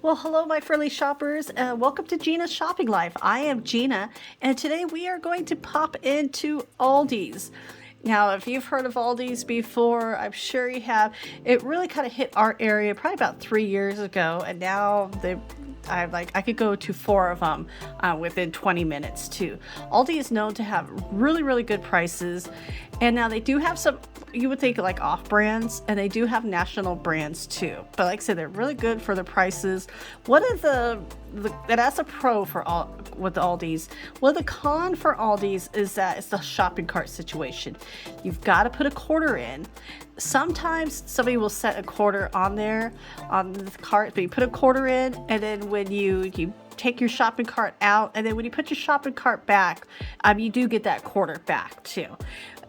Well, hello, my friendly shoppers, and welcome to Gina's Shopping Life. I am Gina, and today we are going to pop into Aldi's. Now, if you've heard of Aldi's before, I'm sure you have. It really kind of hit our area probably about 3 years ago, and now I could go to four of them within 20 minutes too. Aldi is known to have really, really good prices, and now they do have some, you would think like off brands, and they do have national brands too. But like I said, they're really good for the prices. One of and that's a pro for all with Aldi's. Well, the con for Aldi's is that it's the shopping cart situation. You've got to put a quarter in. Sometimes somebody will set a quarter on there on the cart, but you put a quarter in, and then when you take your shopping cart out, and then when you put your shopping cart back, you do get that quarter back too.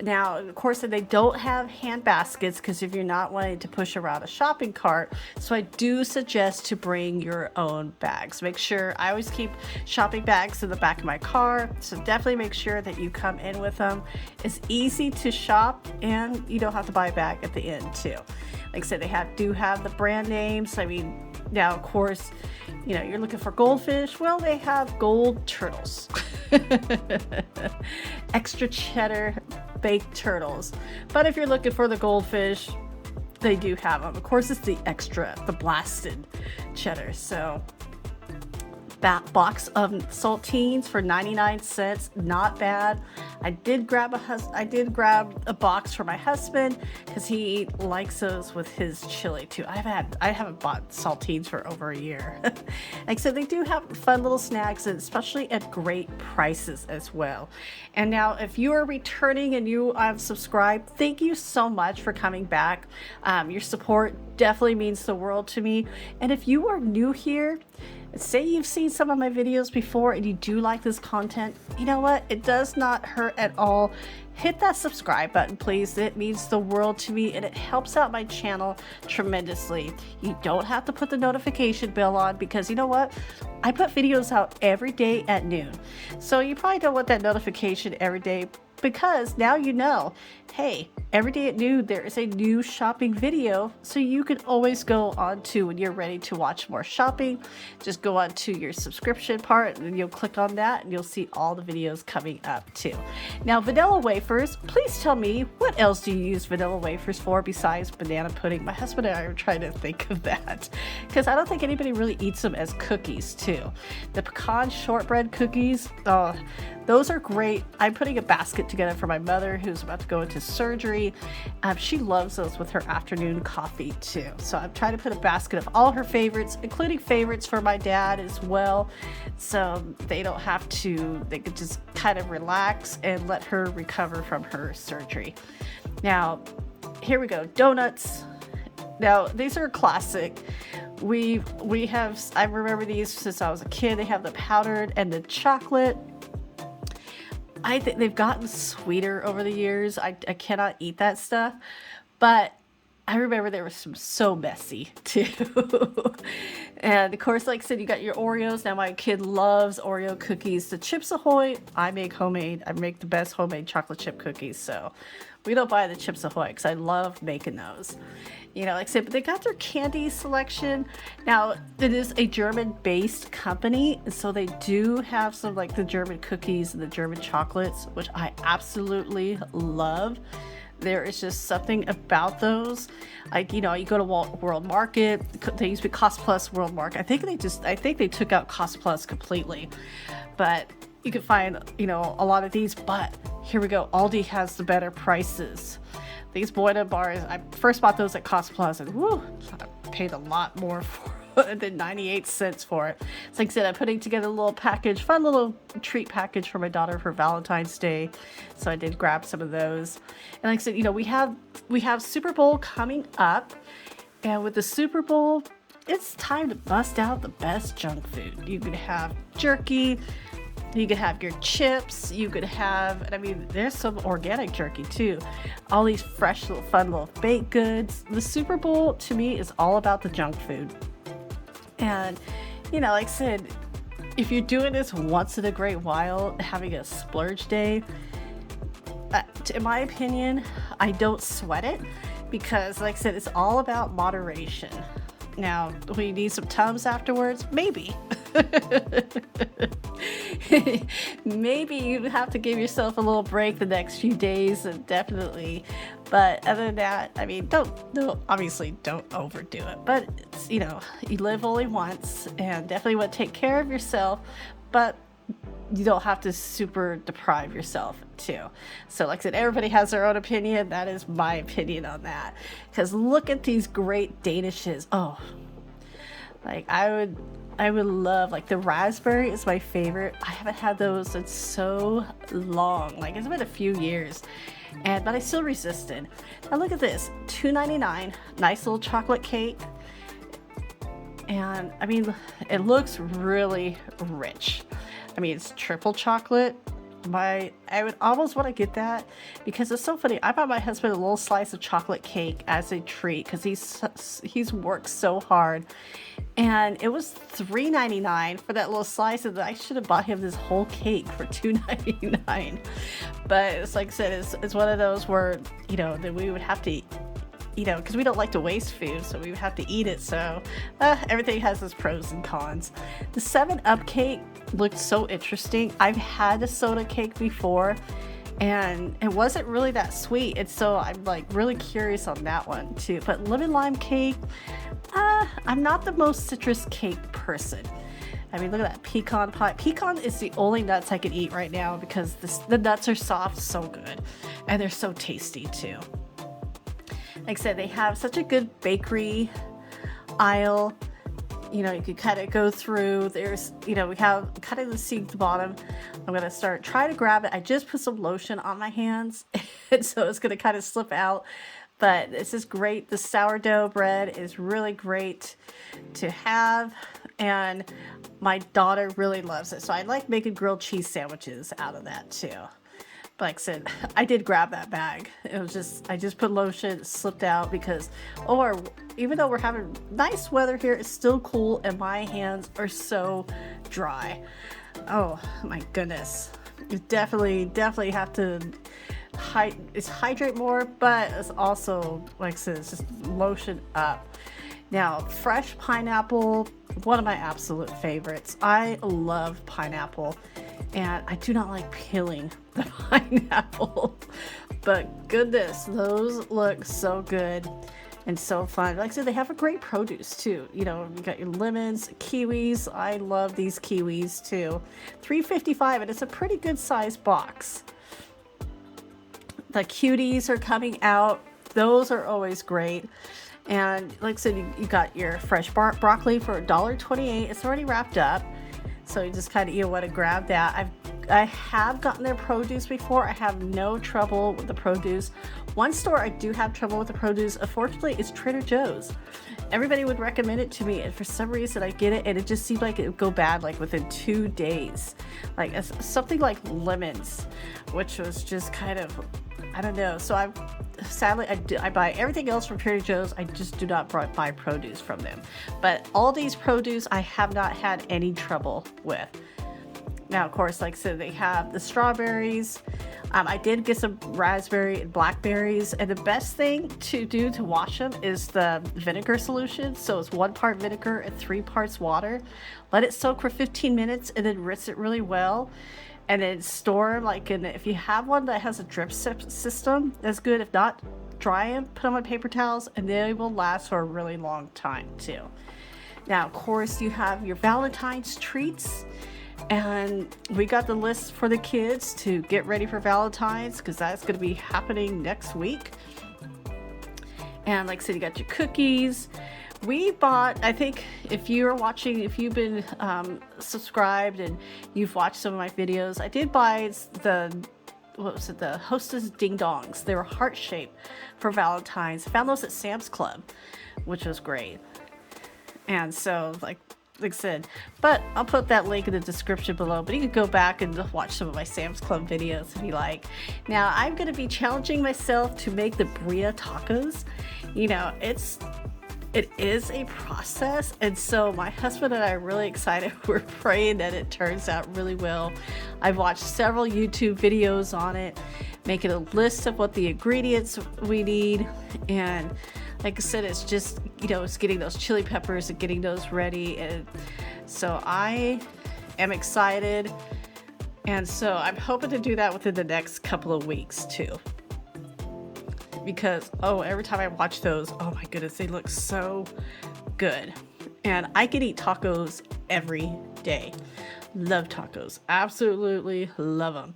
Now, of course, they don't have hand baskets because if you're not wanting to push around a shopping cart, so I do suggest to bring your own bags. Make sure I always keep shopping bags in the back of my car, so definitely make sure that you come in with them. It's easy to shop, and you don't have to buy a bag at the end too. Like I said, they do have the brand names. I mean, now of course, you're looking for Goldfish. Well, they have gold turtles, extra cheddar baked turtles. But if you're looking for the Goldfish, they do have them. Of course, it's the blasted cheddar. So that box of saltines for 99 cents, not bad. I did grab a box for my husband because he likes those with his chili too. I haven't bought saltines for over a year. Like I said, they do have fun little snacks, and especially at great prices as well. And now, if you are returning and you have subscribed, thank you so much for coming back. Your support definitely means the world to me. And if you are new here, say you've seen some of my videos before and you do like this content, you know what? It does not hurt at all. Hit that subscribe button, please. It means the world to me, and it helps out my channel tremendously. You don't have to put the notification bell on because you know what? I put videos out every day at noon. So you probably don't want that notification every day, because now you know, hey, every day at noon there is a new shopping video, so you can always go on to, when you're ready to watch more shopping, just go on to your subscription part and you'll click on that and you'll see all the videos coming up too. Now, vanilla wafers, please tell me, what else do you use vanilla wafers for besides banana pudding? My husband and I are trying to think of that because I don't think anybody really eats them as cookies too. The pecan shortbread cookies, those are great. I'm putting a basket together for my mother who's about to go into surgery. She loves those with her afternoon coffee too. So I'm trying to put a basket of all her favorites, including favorites for my dad as well. So they don't have to, they could just kind of relax and let her recover from her surgery. Now, here we go, donuts. Now, these are a classic. I remember these since I was a kid. They have the powdered and the chocolate. I think they've gotten sweeter over the years. I cannot eat that stuff, but I remember they were so messy too. And of course, like I said, you got your Oreos. Now my kid loves Oreo cookies. The Chips Ahoy, I make the best homemade chocolate chip cookies. So we don't buy the Chips Ahoy because I love making those. Like I said, but they got their candy selection. Now, it is a German-based company, so they do have some like the German cookies and the German chocolates, which I absolutely love. There is just something about those. Like, you go to World Market. They used to be Cost Plus World Market. I think they took out Cost Plus completely. But you can find, a lot of these. But here we go. Aldi has the better prices. These Buoyant Bars, I first bought those at Cost Plus, and I paid a lot more than 98 cents for it. So like I said, I'm putting together a little package, fun little treat package for my daughter for Valentine's Day. So I did grab some of those. And like I said, we have Super Bowl coming up, and with the Super Bowl, it's time to bust out the best junk food. You could have jerky. You could have your chips, you could have, and I mean, there's some organic jerky too. All these fresh, fun little baked goods. The Super Bowl, to me, is all about the junk food. And, like I said, if you're doing this once in a great while, having a splurge day, in my opinion, I don't sweat it because, like I said, it's all about moderation. Now, will you need some Tums afterwards? Maybe. Maybe you have to give yourself a little break the next few days, and definitely. But other than that, I mean, obviously don't overdo it. But it's, you live only once, and definitely want to take care of yourself, but you don't have to super deprive yourself too. So like I said, everybody has their own opinion. That is my opinion on that. Because look at these great Danishes. Oh, like I would love, like the raspberry is my favorite. I haven't had those in so long. Like it's been a few years, but I still resisted. Now look at this, $2.99, nice little chocolate cake. And I mean, it looks really rich. I mean, it's triple chocolate. I would almost want to get that because it's so funny. I bought my husband a little slice of chocolate cake as a treat because he's worked so hard, and it was $3.99 for that little slice, and I should have bought him this whole cake for $2.99. But it's like I said, it's one of those where that we would have to, because we don't like to waste food, so we would have to eat it. So everything has its pros and cons. The 7-Up cake looked so interesting. I've had a soda cake before, and it wasn't really that sweet, and so I'm like really curious on that one too. But lemon lime cake, I'm not the most citrus cake person. I mean, look at that pecan pie. Pecan is the only nuts I can eat right now because the nuts are soft, so good, and they're so tasty too. Like I said, they have such a good bakery aisle. You could kind of go through. There's, we have kind of the seat at the bottom. I'm going to try to grab it. I just put some lotion on my hands, and so it's going to kind of slip out. But this is great. The sourdough bread is really great to have, and my daughter really loves it. So I like making grilled cheese sandwiches out of that too. But like I said, I did grab that bag. It was I just put lotion, it slipped out because, even though we're having nice weather here, it's still cool and my hands are so dry. Oh my goodness. You definitely have to hydrate more, but it's also, like I said, it's just lotion up. Now, fresh pineapple, one of my absolute favorites. I love pineapple, and I do not like peeling the pineapple, but goodness, those look so good and so fun. Like I said, they have a great produce too. You got your lemons, kiwis. I love these kiwis too. $3.55, and it's a pretty good sized box. The cuties are coming out. Those are always great. And like I said, you got your fresh broccoli for $1.28. It's already wrapped up, so you just kind of want to grab that. I have gotten their produce before. I have no trouble with the produce. One store I do have trouble with the produce, unfortunately, is Trader Joe's. Everybody would recommend it to me, and for some reason I get it, and it just seemed like it would go bad like within 2 days. Like something like lemons, which was just kind of, I don't know. So I buy everything else from Trader Joe's. I just do not buy produce from them. But all these produce I have not had any trouble with. Now, of course, like I said, they have the strawberries. I did get some raspberry and blackberries, and the best thing to do to wash them is the vinegar solution. So it's 1 part vinegar and 3 parts water. Let it soak for 15 minutes and then rinse it really well. And then store them, if you have one that has a drip system, that's good. If not, dry them, put them on paper towels, and they will last for a really long time too. Now, of course, you have your Valentine's treats. And we got the list for the kids to get ready for Valentine's, because that's going to be happening next week. And like I said, you got your cookies. We bought, I think if you've been subscribed and you've watched some of my videos, I did buy the Hostess Ding Dongs. They were heart-shaped for Valentine's. I found those at Sam's Club, which was great. And so, like I said, but I'll put that link in the description below, but you can go back and watch some of my Sam's Club videos if you like. Now, I'm going to be challenging myself to make the birria tacos. it is a process, and so my husband and I are really excited. We're praying that it turns out really well. I've watched several YouTube videos on it, making a list of what the ingredients we need, and like I said, it's just, it's getting those chili peppers and getting those ready. And so I am excited, and so I'm hoping to do that within the next couple of weeks too. Because, every time I watch those, oh my goodness, they look so good. And I can eat tacos every day. Love tacos. Absolutely love them.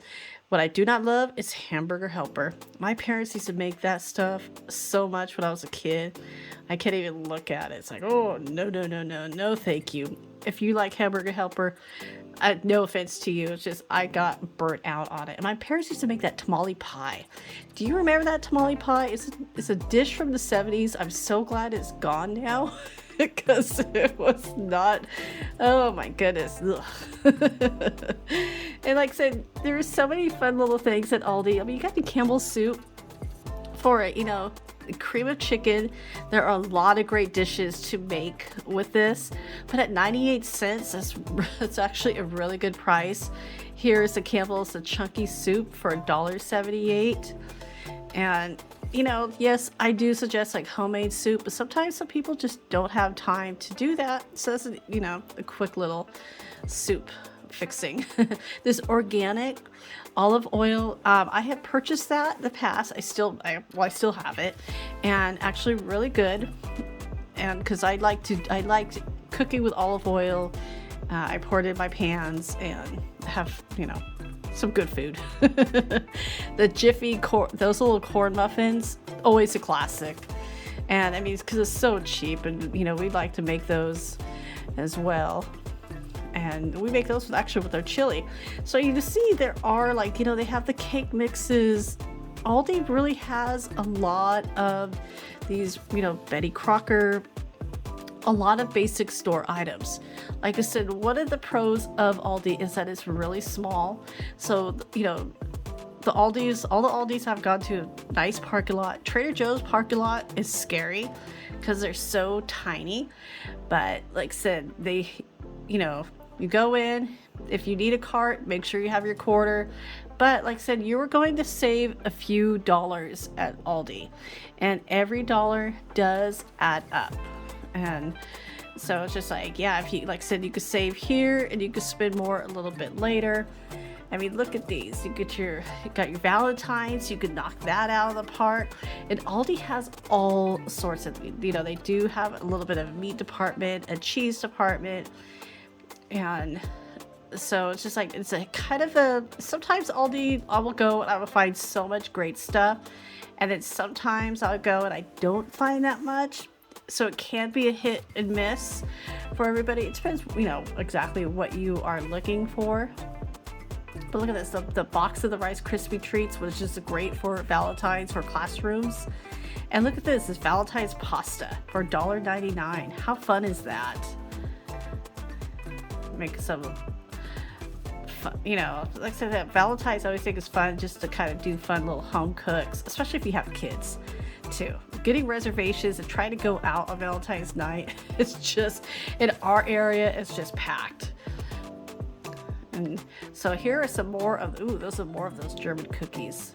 What I do not love is Hamburger Helper. My parents used to make that stuff so much when I was a kid. I can't even look at it. It's like, oh, no, thank you. If you like Hamburger Helper, no offense to you, it's just I got burnt out on it. And my parents used to make that Tamale Pie. Do you remember that Tamale Pie? It's a dish from the 70s. I'm so glad it's gone now because it was not, oh my goodness. And like I said, there's so many fun little things at Aldi. I mean, you got the Campbell Soup for it, cream of chicken. There are a lot of great dishes to make with this, but at 98 cents, that's actually a really good price. Here's the Campbell's, the chunky soup for $1.78. And yes, I do suggest like homemade soup, but sometimes some people just don't have time to do that. So that's a quick little soup fixing. This organic olive oil, I have purchased that in the past. I still have it, and actually really good. And because I liked cooking with olive oil, I pour it in my pans and have some good food. The Jiffy those little corn muffins, always a classic. And I mean, because it's so cheap, and we like to make those as well. And we make those with our chili. So you see there are they have the cake mixes. Aldi really has a lot of these, Betty Crocker, a lot of basic store items. Like I said, one of the pros of Aldi is that it's really small. So, all the Aldis I've gone to, nice parking lot. Trader Joe's parking lot is scary because they're so tiny. But like I said, they, you go in, if you need a cart, make sure you have your quarter. But like I said, you are going to save a few dollars at Aldi, and every dollar does add up. And so it's just if you, like I said, you could save here and you could spend more a little bit later. I mean, look at these. You got your Valentines. You could knock that out of the park. And Aldi has all sorts of, they do have a little bit of a meat department, a cheese department. And so it's just it's a kind of sometimes Aldi, I will go and I will find so much great stuff. And then sometimes I'll go and I don't find that much. So it can be a hit and miss for everybody. It depends, exactly what you are looking for. But look at this, the box of the Rice Krispie treats, which is great for Valentine's, for classrooms. And look at this Valentine's pasta for $1.99. How fun is that? Make some fun, like I said, that Valentine's I always think is fun, just to kind of do fun little home cooks, especially if you have kids too. Getting reservations and trying to go out on Valentine's night, it's just, in our area, it's just packed. And so here are some more of, those are more of those German cookies.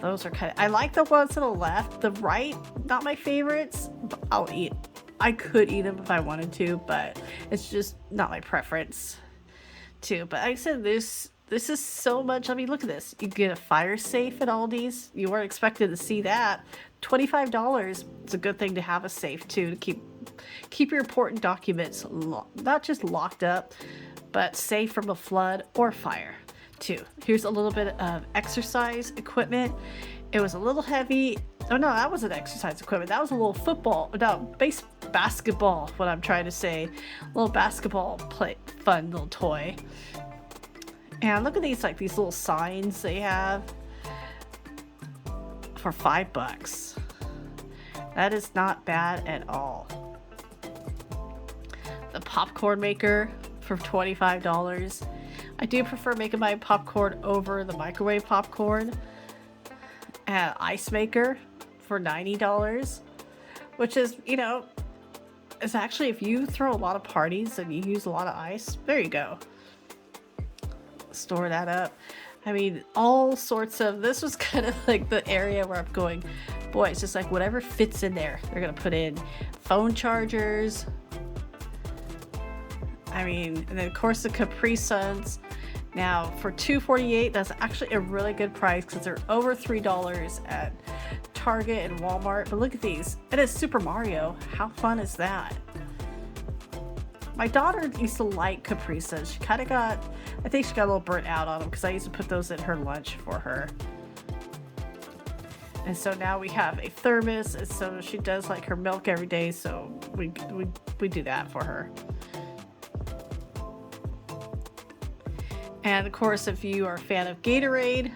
Those are I like the ones to the left. The right, not my favorites, but I'll eat. I could eat them if I wanted to, but it's just not my preference too. But like I said, this is so much. I mean, look at this. You get a fire safe at Aldi's. You weren't expected to see that. $25. It's a good thing to have a safe too, to keep your important documents not just locked up, but safe from a flood or fire too. Here's a little bit of exercise equipment. It was a little heavy. Oh no, that wasn't exercise equipment. That was a little basketball, what I'm trying to say. A little basketball fun little toy. And look at these, these little signs they have for $5. That is not bad at all. The popcorn maker for $25. I do prefer making my popcorn over the microwave popcorn. Ice maker for $90. which is, you know, it's actually, if you throw a lot of parties and you use a lot of ice, there you go. Store that up. I mean, all sorts of, this was kind of like the area where I'm going, boy, it's just like whatever fits in there, they're going to put in. Phone chargers. I mean, and then of course the Capri Suns. Now for $2.48, that's actually a really good price because they're over $3 at Target and Walmart. But look at these. It is Super Mario. How fun is that? My daughter used to like Capri Suns. She kind of got, I think she got a little burnt out on them because I used to put those in her lunch for her. And so now we have a thermos, and so she does like her milk every day, so we do that for her. And of course, if you are a fan of Gatorade,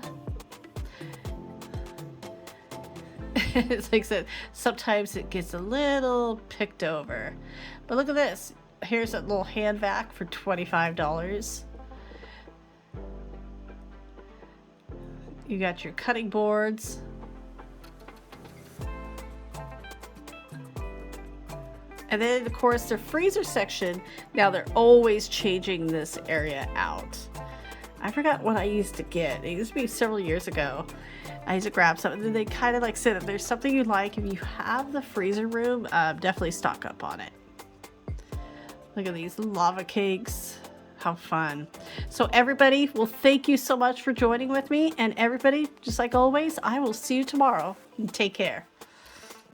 it's like I said, sometimes it gets a little picked over. But look at this. Here's a little hand vac for $25. You got your cutting boards. And then, of course, their freezer section, now they're always changing this area out. I forgot what I used to get. It used to be several years ago. I used to grab something, and then they kind of like said, if there's something you like, if you have the freezer room, definitely stock up on it. Look at these lava cakes. How fun. So everybody, well, thank you so much for joining with me. And everybody, just like always, I will see you tomorrow. Take care.